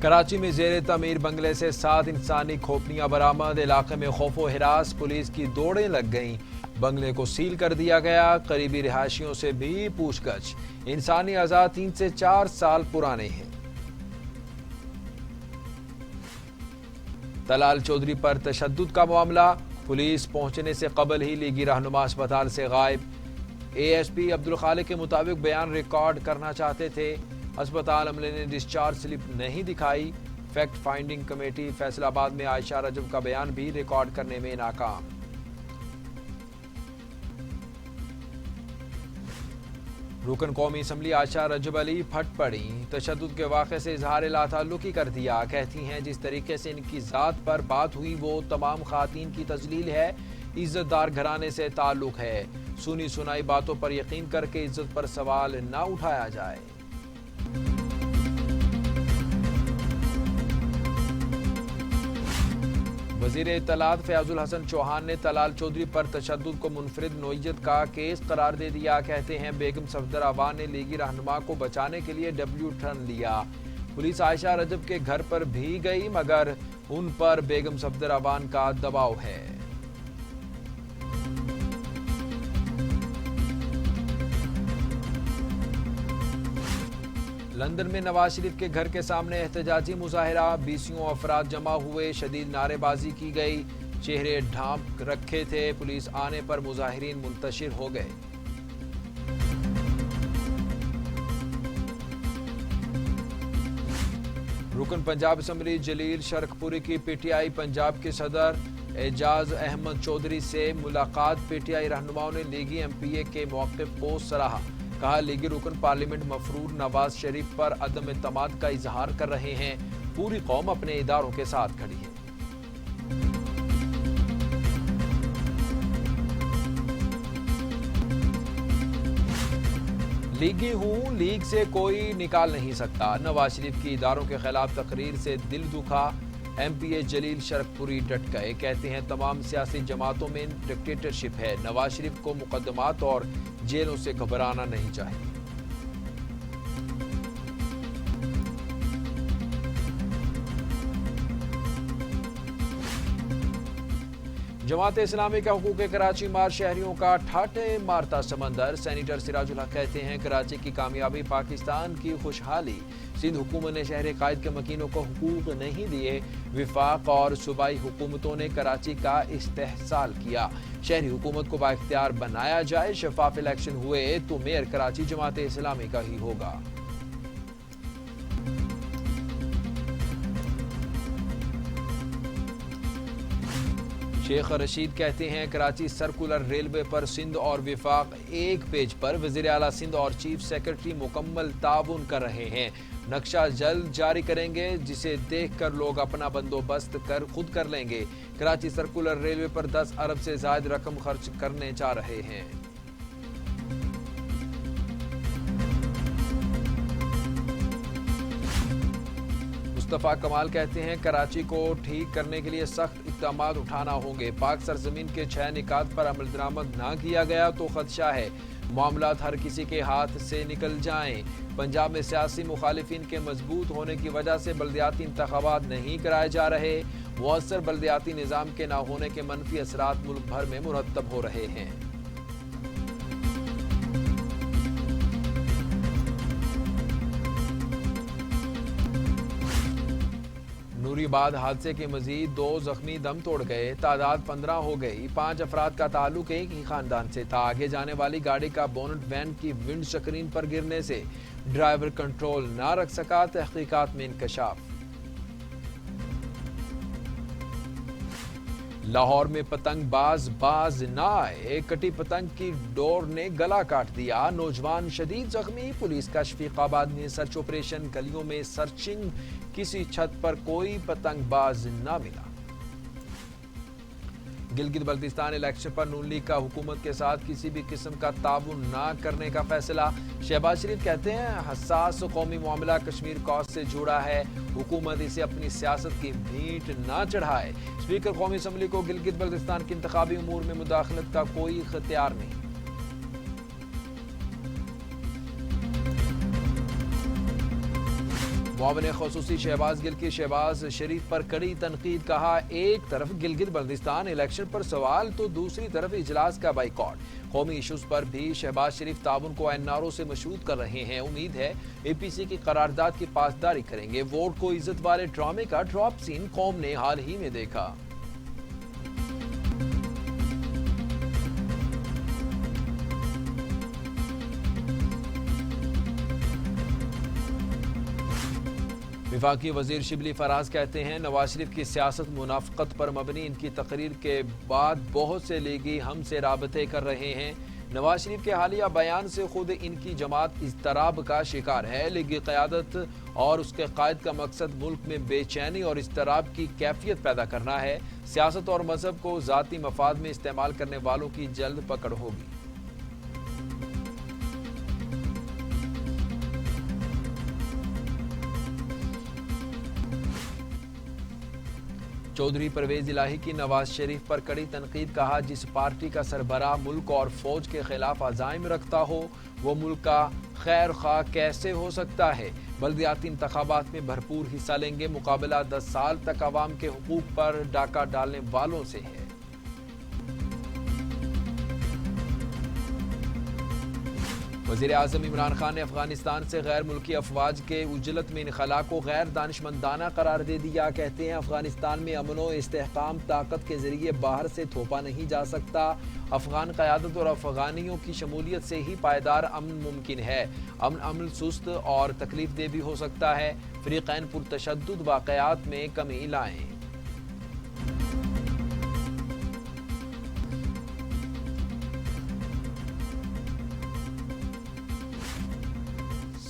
کراچی میں زیر تعمیر بنگلے سے 7 انسانی کھوپڑیاں برآمد، علاقے میں خوف و ہراس، پولیس کی دوڑیں لگ گئیں، بنگلے کو سیل کر دیا گیا، قریبی رہائشیوں سے بھی پوچھ گچھ، انسانی اعضاء 3 سے 4 سال پرانے ہیں۔ طلال چودھری پر تشدد کا معاملہ، پولیس پہنچنے سے قبل ہی لیگی رہنما اسپتال سے غائب، اے ایس پی عبدالخالق کے مطابق بیان ریکارڈ کرنا چاہتے تھے، اسپتال عملے نے ڈسچارج سلپ نہیں دکھائی، فیکٹ فائنڈنگ کمیٹی فیصل آباد میں عائشہ رجب کا بیان بھی ریکارڈ کرنے میں ناکام۔ رکن قومی اسمبلی عائشہ رجب علی پھٹ پڑیں، تشدد کے واقعے سے اظہار لا تعلقی کر دیا، کہتی ہیں جس طریقے سے ان کی ذات پر بات ہوئی وہ تمام خواتین کی تذلیل ہے، عزت دار گھرانے سے تعلق ہے، سنی سنائی باتوں پر یقین کر کے عزت پر سوال نہ اٹھایا جائے۔ وزیر اطلاعات فیاض الحسن چوہان نے طلال چودھری پر تشدد کو منفرد نوعیت کا کیس قرار دے دیا، کہتے ہیں بیگم صفدر اعوان نے لیگی رہنما کو بچانے کے لیے ڈبلیو ٹرن لیا، پولیس عائشہ رجب کے گھر پر بھی گئی مگر ان پر بیگم صفدر اعوان کا دباؤ ہے۔ لندن میں نواز شریف کے گھر کے سامنے احتجاجی مظاہرہ، 20 افراد جمع ہوئے، شدید نعرے بازی کی گئی، چہرے ڈھانپ رکھے تھے، پولیس آنے پر مظاہرین منتشر ہو گئے۔ رکن پنجاب اسمبلی جلیل شرک پوری کی پی ٹی آئی پنجاب کے صدر اعجاز احمد چودھری سے ملاقات، پی ٹی آئی رہنماؤں نے لیگی ایم پی اے کے موقف کو سراہا، کہا لیگی رکن پارلیمنٹ مفرور نواز شریف پر عدم اعتماد کا اظہار کر رہے ہیں، پوری قوم اپنے اداروں کے ساتھ کھڑی ہے۔ لیگی ہوں، لیگ سے کوئی نکال نہیں سکتا، نواز شریف کی اداروں کے خلاف تقریر سے دل دکھا، ایم پی اے جلیل شرک پوری ڈٹ گئے، کہتے ہیں تمام سیاسی جماعتوں میں ڈکٹیٹرشپ ہے، نواز شریف کو مقدمات اور جیلوں سے گھبرانا نہیں چاہیے۔ جماعت اسلامی کا حقوق کراچی مارچ شہریوں کا ٹھاٹھے مارتا سمندر، سینیٹر سراج الحق کہتے ہیں کراچی کی کامیابی پاکستان کی خوشحالی، سندھ حکومت نے شہر قائد کے مکینوں کو حقوق نہیں دیے، وفاق اور صوبائی حکومتوں نے کراچی کا استحصال کیا، شہری حکومت کو بااختیار بنایا جائے، شفاف الیکشن ہوئے تو میئر کراچی جماعت اسلامی کا ہی ہوگا۔ شیخ رشید کہتے ہیں کراچی سرکولر ریلوے پر سندھ اور وفاق ایک پیج پر، وزیر اعلیٰ سندھ اور چیف سیکرٹری مکمل تعاون کر رہے ہیں، نقشہ جلد جاری کریں گے جسے دیکھ کر لوگ اپنا بندوبست خود کر لیں گے، کراچی سرکولر ریلوے پر 10 ارب سے زائد رقم خرچ کرنے جا رہے ہیں۔ مصطفیٰ کمال کہتے ہیں کراچی کو ٹھیک کرنے کے لیے سخت اقدامات اٹھانا ہوں گے، پاک سرزمین کے 6 نکات پر عمل درآمد نہ کیا گیا تو خدشہ ہے معاملات ہر کسی کے ہاتھ سے نکل جائیں، پنجاب میں سیاسی مخالفین کے مضبوط ہونے کی وجہ سے بلدیاتی انتخابات نہیں کرائے جا رہے، مؤثر بلدیاتی نظام کے نہ ہونے کے منفی اثرات ملک بھر میں مرتب ہو رہے ہیں۔ نوری بعد حادثے کے مزید 2 زخمی دم توڑ گئے، تعداد 15 ہو گئی، 5 افراد کا تعلق ایک ہی خاندان سے تھا، آگے جانے والی گاڑی کا بونٹ وین کی ونڈ سکرین پر گرنے سے ڈرائیور کنٹرول نہ رکھ سکا، تحقیقات میں انکشاف۔ لاہور میں پتنگ باز نہ آئے، کٹی پتنگ کی ڈور نے گلا کاٹ دیا، نوجوان شدید زخمی، پولیس کا شفیق آباد میں سرچ آپریشن، گلیوں میں سرچنگ، کسی چھت پر کوئی پتنگ باز نہ ملا۔ گلگت بلتستان الیکشن پر نون لیگ کا حکومت کے ساتھ کسی بھی قسم کا تعاون نہ کرنے کا فیصلہ، شہباز شریف کہتے ہیں حساس قومی معاملہ کشمیر کاز سے جڑا ہے، حکومت اسے اپنی سیاست کی بھینٹ نہ چڑھائے، اسپیکر قومی اسمبلی کو گلگت بلتستان کے انتخابی امور میں مداخلت کا کوئی اختیار نہیں۔ معاون خصوصی شہباز گل کی شہباز شریف پر کڑی تنقید، کہا ایک طرف گلگت بلتستان الیکشن پر سوال تو دوسری طرف اجلاس کا بائیکاٹ۔ قومی ایشوز پر بھی شہباز شریف تعاون کو این آر او سے مشروط کر رہے ہیں، امید ہے اے پی سی کی قرارداد کی پاسداری کریں گے۔ ووٹ کو عزت والے ڈرامے کا ڈراپ سین قوم نے حال ہی میں دیکھا۔ وفاقی وزیر شبلی فراز کہتے ہیں نواز شریف کی سیاست منافقت پر مبنی، ان کی تقریر کے بعد بہت سے لیگی ہم سے رابطے کر رہے ہیں۔ نواز شریف کے حالیہ بیان سے خود ان کی جماعت اضطراب کا شکار ہے۔ لیگی قیادت اور اس کے قائد کا مقصد ملک میں بے چینی اور اضطراب کی کیفیت پیدا کرنا ہے۔ سیاست اور مذہب کو ذاتی مفاد میں استعمال کرنے والوں کی جلد پکڑ ہوگی۔ چودھری پرویز الہی کی نواز شریف پر کڑی تنقید، کہا جس پارٹی کا سربراہ ملک اور فوج کے خلاف عزائم رکھتا ہو وہ ملک کا خیر خواہ کیسے ہو سکتا ہے؟ بلدیاتی انتخابات میں بھرپور حصہ لیں گے، مقابلہ 10 سال تک عوام کے حقوق پر ڈاکہ ڈالنے والوں سے ہے۔ وزیر اعظم عمران خان نے افغانستان سے غیر ملکی افواج کے عجلت میں انخلاء کو غیر دانشمندانہ قرار دے دیا۔ کہتے ہیں افغانستان میں امن و استحکام طاقت کے ذریعے باہر سے تھوپا نہیں جا سکتا۔ افغان قیادت اور افغانیوں کی شمولیت سے ہی پائیدار امن ممکن ہے۔ امن سست اور تکلیف دہ بھی ہو سکتا ہے۔ فریقین پرتشدد واقعات میں کمی لائیں۔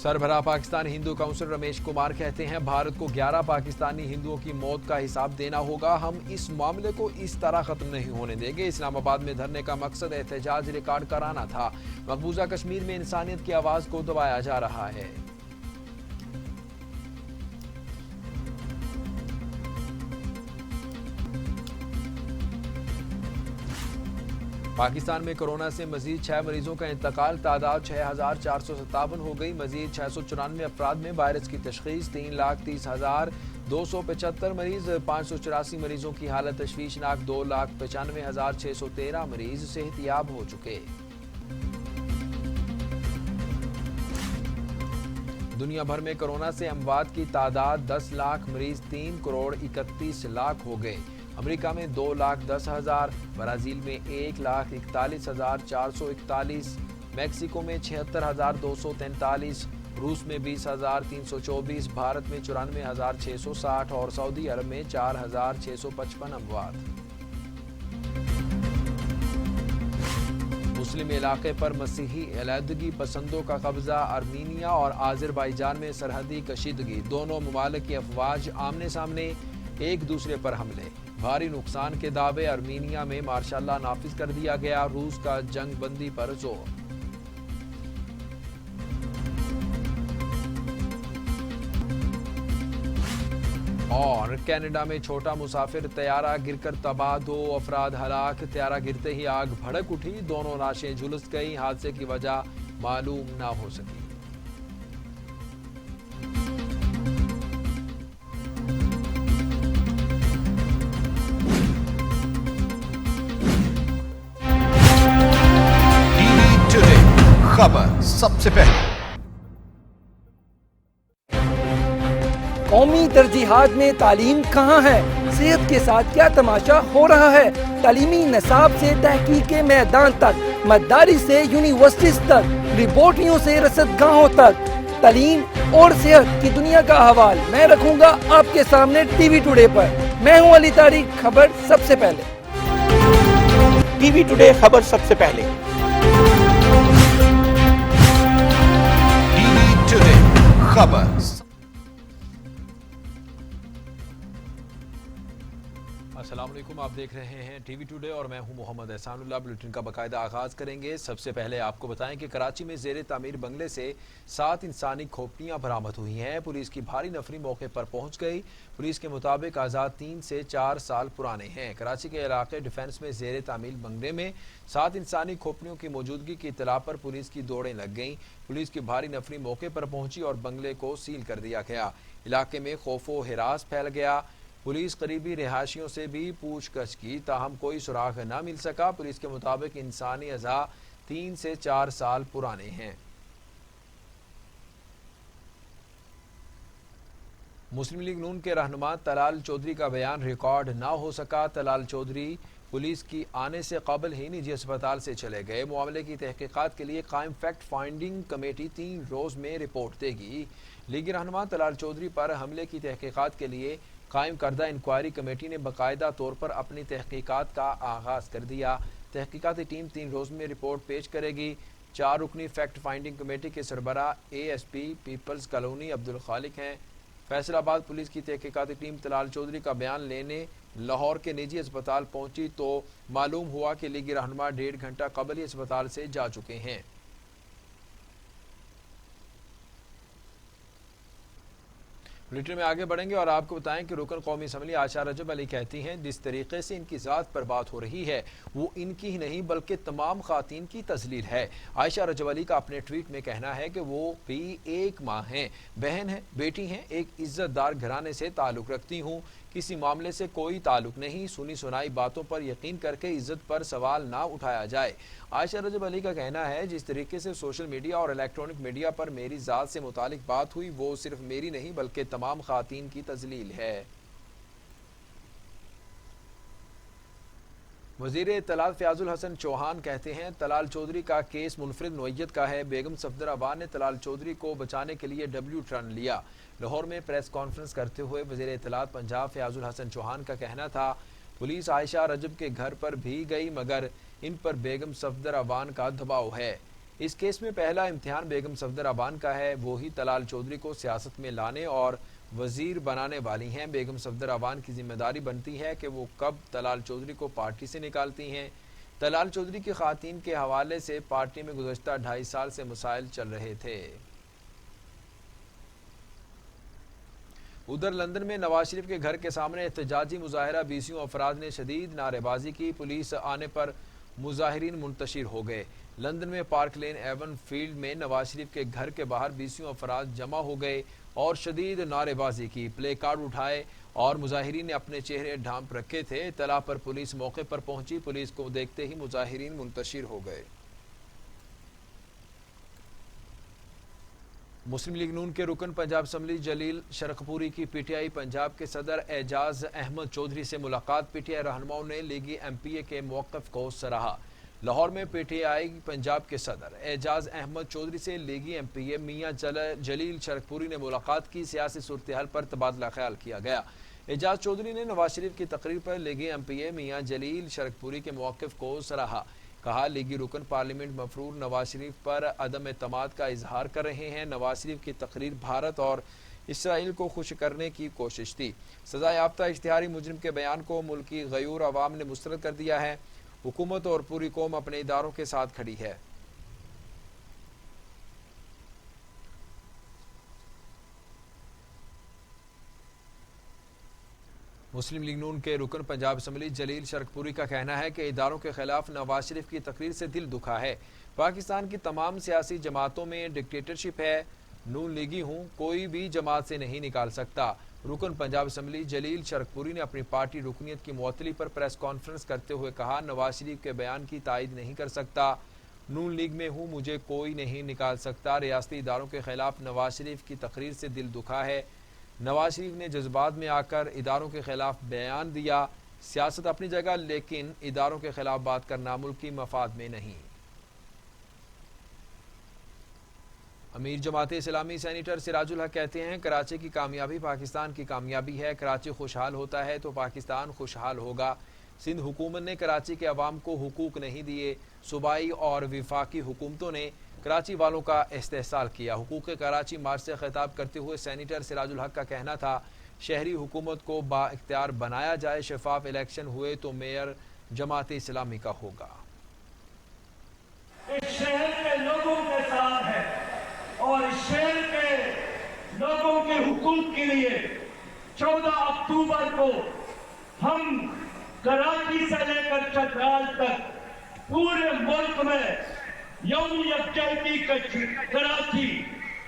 سربراہ پاکستان ہندو کونسل رمیش کمار کہتے ہیں بھارت کو 11 پاکستانی ہندوؤں کی موت کا حساب دینا ہوگا، ہم اس معاملے کو اس طرح ختم نہیں ہونے دیں گے۔ اسلام آباد میں دھرنے کا مقصد احتجاج ریکارڈ کرانا تھا، مقبوضہ کشمیر میں انسانیت کی آواز کو دبایا جا رہا ہے۔ پاکستان میں کورونا سے مزید 6 مریضوں کا انتقال، تعداد 6457 ہو گئی۔ مزید 694 افراد میں وائرس کی تشخیص، 3,30,275 مریض، 584 مریضوں کی حالت تشویشناک، 2,95,613 مریض صحت یاب ہو چکے۔ دنیا بھر میں کورونا سے اموات کی تعداد 10 لاکھ، مریض 3,31,00,000 ہو گئے۔ امریکہ میں 2,10,000، برازیل میں 1,41,441، میکسیکو میں 76,243، روس میں 20,324، بھارت میں 94,660 اور سعودی عرب میں 4,655 اموات۔ مسلم علاقے پر مسیحی علیحدگی پسندوں کا قبضہ، ارمینیا اور آذربائیجان میں سرحدی کشیدگی، دونوں ممالک کی افواج آمنے سامنے، ایک دوسرے پر حملے، بھاری نقصان کے دعوے، ارمینیا میں مارشاء اللہ نافذ کر دیا گیا، روس کا جنگ بندی پر زور۔ اور کینیڈا میں چھوٹا مسافر طیارہ گر کر تباہ، 2 افراد ہلاک، طیارہ گرتے ہی آگ بھڑک اٹھی، دونوں لاشیں جھلس گئی، حادثے کی وجہ معلوم نہ ہو سکی۔ خبر سب سے پہلے قومی ترجیحات میں تعلیم کہاں ہے؟ صحت کے ساتھ کیا تماشا ہو رہا ہے؟ تعلیمی نصاب سے تحقیق کے میدان تک، مدارس سے یونیورسٹیز تک، لیبارٹریوں سے رصد گاہوں تک، تعلیم اور صحت کی دنیا کا احوال میں رکھوں گا آپ کے سامنے ٹی وی ٹوڈے پر۔ میں ہوں علی طارق، خبر سب سے پہلے۔ ٹی وی ٹوڈے خبر سب سے پہلے۔ خبر السلام علیکم، آپ دیکھ رہے ہیں ٹی وی ٹوڈے اور میں ہوں محمد احسان اللہ۔ بلیٹن کا باقاعدہ آغاز کریں گے۔ سب سے پہلے آپ کو بتائیں کہ کراچی میں زیر تعمیر بنگلے سے 7 انسانی کھوپڑیاں برآمد ہوئی ہیں۔ پولیس کی بھاری نفری موقع پر پہنچ گئی۔ پولیس کے مطابق آزاد 3 سے 4 سال پرانے ہیں۔ کراچی کے علاقے ڈیفنس میں زیر تعمیر بنگلے میں 7 انسانی کھوپڑیوں کی موجودگی کی اطلاع پر پولیس کی دوڑیں لگ گئیں۔ پولیس کی بھاری نفری موقع پر پہنچی اور بنگلے کو سیل کر دیا گیا۔ علاقے میں خوف و ہراس پھیل گیا۔ پولیس قریبی رہائشیوں سے بھی پوچھ گچھ کی، تاہم کوئی سراغ نہ مل سکا۔ پولیس کے مطابق انسانی اعضاء 3 سے 4 سال پرانے ہیں۔ مسلم لیگ نون کے رہنما طلال چودھری کا بیان ریکارڈ نہ ہو سکا۔ طلال چودھری پولیس کی آنے سے قبل ہی نجی اسپتال سے چلے گئے۔ معاملے کی تحقیقات کے لیے قائم فیکٹ فائنڈنگ کمیٹی 3 روز میں رپورٹ دے گی۔ لیگی رہنما طلال چودھری پر حملے کی تحقیقات کے لیے قائم کردہ انکوائری کمیٹی نے باقاعدہ طور پر اپنی تحقیقات کا آغاز کر دیا۔ تحقیقاتی ٹیم 3 روز میں رپورٹ پیش کرے گی۔ 4 رکنی فیکٹ فائنڈنگ کمیٹی کے سربراہ ASP پیپلز کالونی عبدالخالق ہیں۔ فیصل آباد پولیس کی تحقیقاتی ٹیم طلال چودھری کا بیان لینے لاہور کے نجی اسپتال پہنچی تو معلوم ہوا کہ لیگی رہنما 1.5 گھنٹہ قبل ہی اسپتال سے جا چکے ہیں۔ بلیٹن میں آگے بڑھیں گے اور آپ کو بتائیں کہ رکن قومی اسمبلی عائشہ رجب علی کہتی ہیں جس طریقے سے ان کی ذات پر بات ہو رہی ہے وہ ان کی ہی نہیں بلکہ تمام خواتین کی تذلیل ہے۔ عائشہ رجب علی کا اپنے ٹویٹ میں کہنا ہے کہ وہ بھی ایک ماں ہیں، بہن ہیں، بیٹی ہیں، ایک عزت دار گھرانے سے تعلق رکھتی ہوں، کسی معاملے سے کوئی تعلق نہیں، سنی سنائی باتوں پر یقین کر کے عزت پر سوال نہ اٹھایا جائے۔ عائشہ رجب علی کا کہنا ہے جس طریقے سے سوشل میڈیا اور الیکٹرانک میڈیا پر میری ذات سے متعلق بات ہوئی وہ صرف میری نہیں بلکہ تمام خواتین کی تذلیل ہے۔ وزیر اطلاعات فیاض الحسن چوہان کہتے ہیں طلال چودھری کا کیس منفرد نوعیت کا ہے۔ بیگم صفدر عوان نے طلال چودھری کو بچانے کے لیے ڈبلیو ٹرن لیا۔ لاہور میں پریس کانفرنس کرتے ہوئے وزیر اطلاعات پنجاب فیاض الحسن چوہان کا کہنا تھا پولیس عائشہ رجب کے گھر پر بھی گئی مگر ان پر بیگم صفدر عوان کا دباؤ ہے۔ اس کیس میں پہلا امتحان بیگم صفدر عوان کا ہے، وہی طلال چودھری کو سیاست میں لانے اور وزیر بنانے والی ہیں۔ بیگم صفدر عوان کی ذمہ داری بنتی ہے کہ وہ کب طلال چودھری کو پارٹی سے نکالتی ہیں۔ طلال چودھری کی خواتین کے حوالے سے پارٹی میں گزشتہ 2.5 سال سے مسائل چل رہے تھے۔ ادھر لندن میں نواز شریف کے گھر کے سامنے احتجاجی مظاہرہ 20 افراد نے شدید نعرے بازی کی، پولیس آنے پر مظاہرین منتشر ہو گئے۔ لندن میں پارک لین ایون فیلڈ میں نواز شریف کے گھر کے باہر 20 افراد جمع ہو گئے اور شدید نعرے بازی کی، پلے کارڈ اٹھائے اور مظاہرین نے اپنے چہرے ڈھانپ رکھے تھے۔ اطلاع پر پولیس موقع پر پہنچی، پولیس کو دیکھتے ہی مظاہرین منتشر ہو گئے۔ مسلم لیگ نون کے رکن پنجاب اسمبلی جلیل شرقپوری کی پی ٹی آئی پنجاب کے صدر اعجاز احمد چودھری سے ملاقات۔ پی ٹی آئی رہنماؤں نے لیگی ایم پی اے کے موقف کو سراہا۔ لاہور میں پی ٹی آئی پنجاب کے صدر اعجاز احمد چودھری سے لیگی ایم پی اے میاں جلیل شرقپوری نے ملاقات کی، سیاسی صورتحال پر تبادلہ خیال کیا گیا۔ اعجاز چودھری نے نواز شریف کی تقریر پر لیگی ایم پی اے میاں جلیل شرقپوری کے موقف کو سراہا۔ کہا لیگی رکن پارلیمنٹ مفرور نواز شریف پر عدم اعتماد کا اظہار کر رہے ہیں۔ نواز شریف کی تقریر بھارت اور اسرائیل کو خوش کرنے کی کوشش تھی۔ سزا یافتہ اشتہاری مجرم کے بیان کو ملکی غیور عوام نے مسترد کر دیا ہے۔ حکومت اور پوری قوم اپنے اداروں کے ساتھ کھڑی ہے۔ مسلم لیگ نون کے رکن پنجاب اسمبلی جلیل شرقپوری کا کہنا ہے کہ اداروں کے خلاف نواز شریف کی تقریر سے دل دکھا ہے۔ پاکستان کی تمام سیاسی جماعتوں میں ڈکٹیٹرشپ ہے، نون لیگی ہوں کوئی بھی جماعت سے نہیں نکال سکتا۔ رکن پنجاب اسمبلی جلیل شرقپوری نے اپنی پارٹی رکنیت کی معطلی پر پریس کانفرنس کرتے ہوئے کہا نواز شریف کے بیان کی تائید نہیں کر سکتا، نون لیگ میں ہوں مجھے کوئی نہیں نکال سکتا۔ ریاستی اداروں کے خلاف نواز شریف کی تقریر سے دل دکھا ہے۔ نواز شریف نے جذبات میں آ کر اداروں کے خلاف بیان دیا، سیاست اپنی جگہ لیکن اداروں کے خلاف بات کرنا ملکی مفاد میں نہیں۔ امیر جماعت اسلامی سینیٹر سراج الحق کہتے ہیں کراچی کی کامیابی پاکستان کی کامیابی ہے، کراچی خوشحال ہوتا ہے تو پاکستان خوشحال ہوگا۔ سندھ حکومت نے کراچی کے عوام کو حقوق نہیں دیے، صوبائی اور وفاقی حکومتوں نے کراچی والوں کا استحصال کیا۔ حقوق کراچی مارچ سے خطاب کرتے ہوئے سینیٹر سراج الحق کا کہنا تھا شہری حکومت کو با اختیار بنایا جائے، شفاف الیکشن ہوئے تو میئر جماعت اسلامی کا ہوگا۔ اس شہر کے لوگوں کے ساتھ ہے اور اس شہر کے لوگوں کے حقوق کے لیے 14 اکتوبر کو ہم کراچی سے لے کر چترال تک پورے ملک میں یوم یکجہتی کا کراچی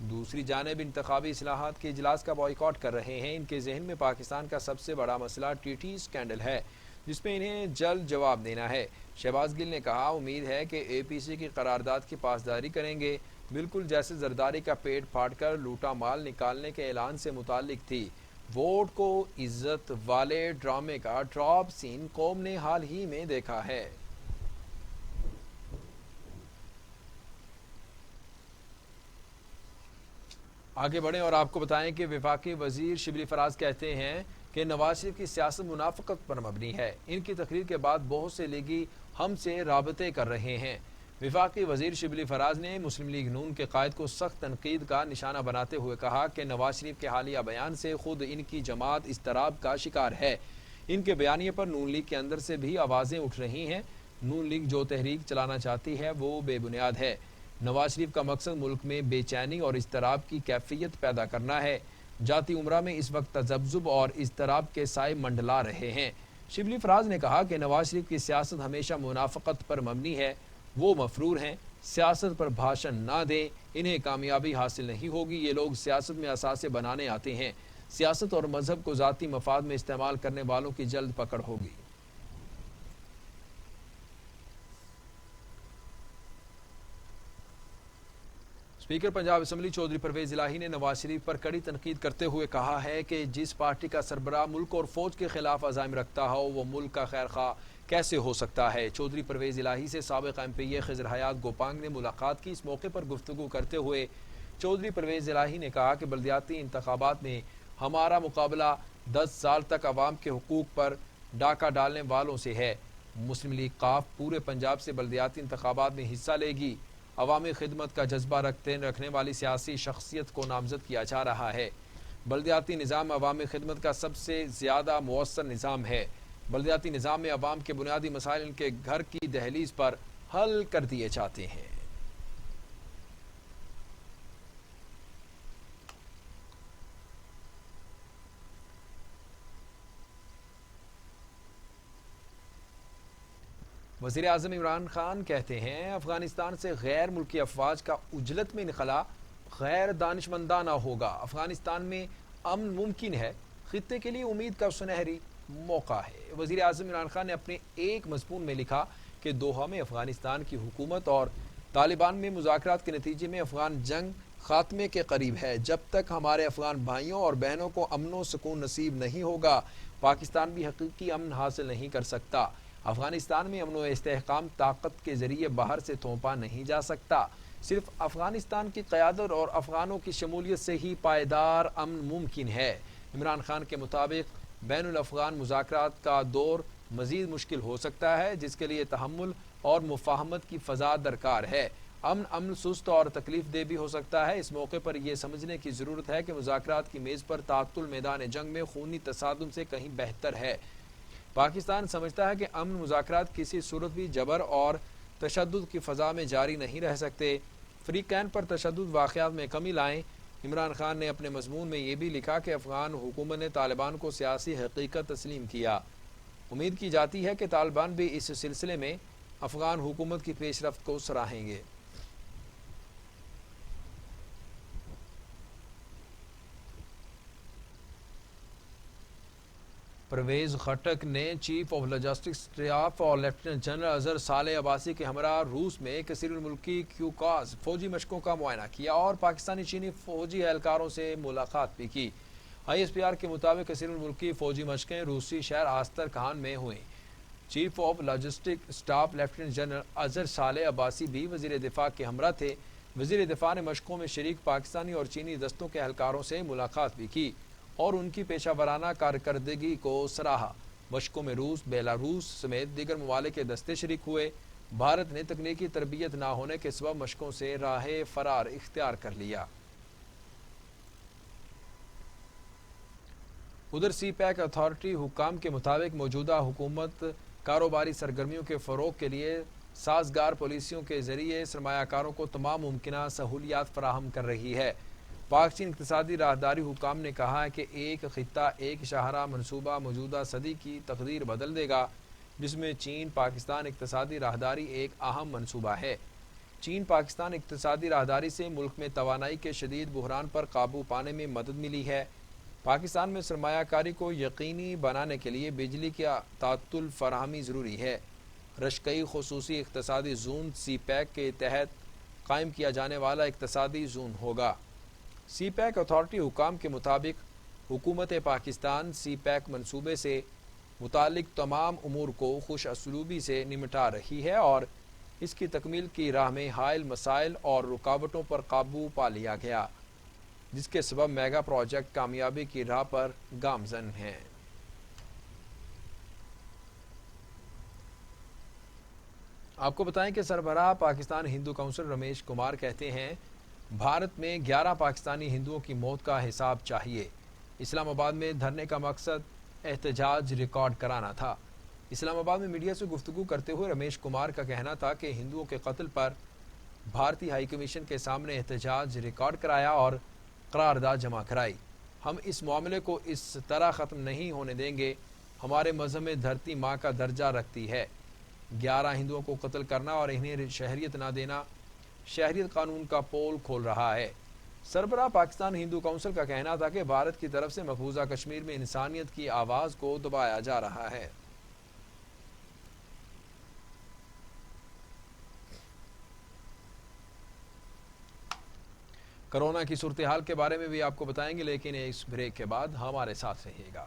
دوسری جانب انتخابی اصلاحات کے اجلاس کا بائیکاٹ کر رہے ہیں۔ ان کے ذہن میں پاکستان کا سب سے بڑا مسئلہ ٹی ٹی اسکینڈل ہے، جس میں انہیں جلد جواب دینا ہے۔ شہباز گل نے کہا، امید ہے کہ اے پی سی کی قرارداد کی پاسداری کریں گے، بالکل جیسے زرداری کا پیٹ پھاڑ کر لوٹا مال نکالنے کے اعلان سے متعلق تھی۔ ووٹ کو عزت والے ڈرامے کا ڈراپ سین قوم نے حال ہی میں دیکھا ہے۔ آگے بڑھیں اور آپ کو بتائیں کہ وفاقی وزیر شبلی فراز کہتے ہیں کہ نواز شریف کی سیاست منافقت پر مبنی ہے۔ ان کی تقریر کے بعد بہت سے لیگی ہم سے رابطے کر رہے ہیں۔ وفاقی وزیر شبلی فراز نے مسلم لیگ نون کے قائد کو سخت تنقید کا نشانہ بناتے ہوئے کہا کہ نواز شریف کے حالیہ بیان سے خود ان کی جماعت اضطراب کا شکار ہے۔ ان کے بیانیے پر نون لیگ کے اندر سے بھی آوازیں اٹھ رہی ہیں۔ نون لیگ جو تحریک چلانا چاہتی ہے وہ بے بنیاد ہے۔ نواز شریف کا مقصد ملک میں بے چینی اور اضطراب کی کیفیت پیدا کرنا ہے۔ جاتی امرہ میں اس وقت تذبذب اور اضطراب کے سائے منڈلا رہے ہیں۔ شبلی فراز نے کہا کہ نواز شریف کی سیاست ہمیشہ منافقت پر مبنی ہے۔ وہ مفرور ہیں، سیاست پر بھاشن نہ دیں، انہیں کامیابی حاصل نہیں ہوگی۔ یہ لوگ سیاست میں اثاثے بنانے آتے ہیں۔ سیاست اور مذہب کو ذاتی مفاد میں استعمال کرنے والوں کی جلد پکڑ ہوگی۔ اسپیکر پنجاب اسمبلی چودھری پرویز الہی نے نواز شریف پر کڑی تنقید کرتے ہوئے کہا ہے کہ جس پارٹی کا سربراہ ملک اور فوج کے خلاف عزائم رکھتا ہو وہ ملک کا خیر خواہ کیسے ہو سکتا ہے۔ چودھری پرویز الہی سے سابق ایم پی اے خضر حیات گوپانگ نے ملاقات کی۔ اس موقع پر گفتگو کرتے ہوئے چودھری پرویز الہی نے کہا کہ بلدیاتی انتخابات میں ہمارا مقابلہ 10 سال تک عوام کے حقوق پر ڈاکہ ڈالنے والوں سے ہے۔ مسلم لیگ قاف پورے پنجاب سے بلدیاتی انتخابات میں حصہ لے گی۔ عوامی خدمت کا جذبہ رکھنے والی سیاسی شخصیت کو نامزد کیا جا رہا ہے۔ بلدیاتی نظام عوامی خدمت کا سب سے زیادہ مؤثر نظام ہے۔ بلدیاتی نظام میں عوام کے بنیادی مسائل ان کے گھر کی دہلیز پر حل کر دیے جاتے ہیں۔ وزیر اعظم عمران خان کہتے ہیں افغانستان سے غیر ملکی افواج کا عجلت میں انخلا غیر دانشمندانہ ہوگا۔ افغانستان میں امن ممکن ہے، خطے کے لیے امید کا سنہری موقع ہے۔ وزیر اعظم عمران خان نے اپنے ایک مضمون میں لکھا کہ دوحہ میں افغانستان کی حکومت اور طالبان میں مذاکرات کے نتیجے میں افغان جنگ خاتمے کے قریب ہے۔ جب تک ہمارے افغان بھائیوں اور بہنوں کو امن و سکون نصیب نہیں ہوگا، پاکستان بھی حقیقی امن حاصل نہیں کر سکتا۔ افغانستان میں امن و استحکام طاقت کے ذریعے باہر سے تھوپا نہیں جا سکتا۔ صرف افغانستان کی قیادت اور افغانوں کی شمولیت سے ہی پائیدار امن ممکن ہے۔ عمران خان کے مطابق بین الافغان مذاکرات کا دور مزید مشکل ہو سکتا ہے، جس کے لیے تحمل اور مفاہمت کی فضا درکار ہے۔ امن سست اور تکلیف دہ بھی ہو سکتا ہے۔ اس موقع پر یہ سمجھنے کی ضرورت ہے کہ مذاکرات کی میز پر تعطل میدان جنگ میں خونی تصادم سے کہیں بہتر ہے۔ پاکستان سمجھتا ہے کہ امن مذاکرات کسی صورت بھی جبر اور تشدد کی فضا میں جاری نہیں رہ سکتے۔ فریقین پر تشدد واقعات میں کمی لائیں۔ عمران خان نے اپنے مضمون میں یہ بھی لکھا کہ افغان حکومت نے طالبان کو سیاسی حقیقت تسلیم کیا۔ امید کی جاتی ہے کہ طالبان بھی اس سلسلے میں افغان حکومت کی پیش رفت کو سراہیں گے۔ پرویز خٹک نے چیف آف لاجسٹکس اسٹاف اور لیفٹیننٹ جنرل اظہر صالح عباسی کے ہمراہ روس میں کثیر الملکی کیوکاز فوجی مشقوں کا معائنہ کیا اور پاکستانی چینی فوجی اہلکاروں سے ملاقات بھی کی۔ آئی ایس پی آر کے مطابق کثیر الملکی فوجی مشقیں روسی شہر آسترکھان میں ہوئیں۔ Chief of logistic staff lieutenant general Azhar Salih Abbasi بھی وزیر دفاع کے ہمراہ تھے۔ وزیر دفاع نے مشقوں میں شریک پاکستانی اور چینی دستوں کے اہلکاروں سے ملاقات بھی کی اور ان کی پیشہ ورانہ کارکردگی کو سراہا۔ مشقوں میں روس، بیلاروس سمیت دیگر ممالک کے دستے شریک ہوئے۔ بھارت نے تکنیکی تربیت نہ ہونے کے سبب مشقوں سے راہ فرار اختیار کر لیا۔ ادھر سی پیک اتھارٹی حکام کے مطابق موجودہ حکومت کاروباری سرگرمیوں کے فروغ کے لیے سازگار پالیسیوں کے ذریعے سرمایہ کاروں کو تمام ممکنہ سہولیات فراہم کر رہی ہے۔ پاک چین اقتصادی راہداری حکام نے کہا ہے کہ ایک خطہ ایک شاہراہ منصوبہ موجودہ صدی کی تقدیر بدل دے گا، جس میں چین پاکستان اقتصادی راہداری ایک اہم منصوبہ ہے۔ چین پاکستان اقتصادی راہداری سے ملک میں توانائی کے شدید بحران پر قابو پانے میں مدد ملی ہے۔ پاکستان میں سرمایہ کاری کو یقینی بنانے کے لیے بجلی کی تعطل فراہمی ضروری ہے۔ رشکئی خصوصی اقتصادی زون سی پیک کے تحت قائم کیا جانے والا اقتصادی زون ہوگا۔ سی پیک اتھارٹی حکام کے مطابق حکومت پاکستان سی پیک منصوبے سے متعلق تمام امور کو خوش اسلوبی سے نمٹا رہی ہے اور اس کی تکمیل کی راہ میں حائل مسائل اور رکاوٹوں پر قابو پا لیا گیا، جس کے سبب میگا پروجیکٹ کامیابی کی راہ پر گامزن ہیں۔ آپ کو بتائیں کہ سربراہ پاکستان ہندو کونسل رمیش کمار کہتے ہیں بھارت میں 11 پاکستانی ہندوؤں کی موت کا حساب چاہیے۔ اسلام آباد میں دھرنے کا مقصد احتجاج ریکارڈ کرانا تھا۔ اسلام آباد میں میڈیا سے گفتگو کرتے ہوئے رمیش کمار کا کہنا تھا کہ ہندوؤں کے قتل پر بھارتی ہائی کمیشن کے سامنے احتجاج ریکارڈ کرایا اور قرارداد جمع کرائی۔ ہم اس معاملے کو اس طرح ختم نہیں ہونے دیں گے۔ ہمارے مذہب میں دھرتی ماں کا درجہ رکھتی ہے۔ 11 ہندوؤں کو قتل کرنا اور انہیں شہریت نہ دینا شہریت قانون کا پول کھول رہا ہے۔ سربراہ پاکستان ہندو کونسل کا کہنا تھا کہ بھارت کی طرف سے مقبوضہ کشمیر میں انسانیت کی آواز کو دبایا جا رہا ہے۔ کرونا کی صورتحال کے بارے میں بھی آپ کو بتائیں گے، لیکن اس بریک کے بعد ہمارے ساتھ رہیے گا۔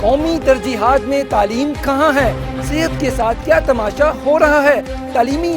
قومی ترجیحات میں تعلیم کہاں ہے؟ صحت کے ساتھ کیا تماشا ہو رہا ہے؟ تعلیمی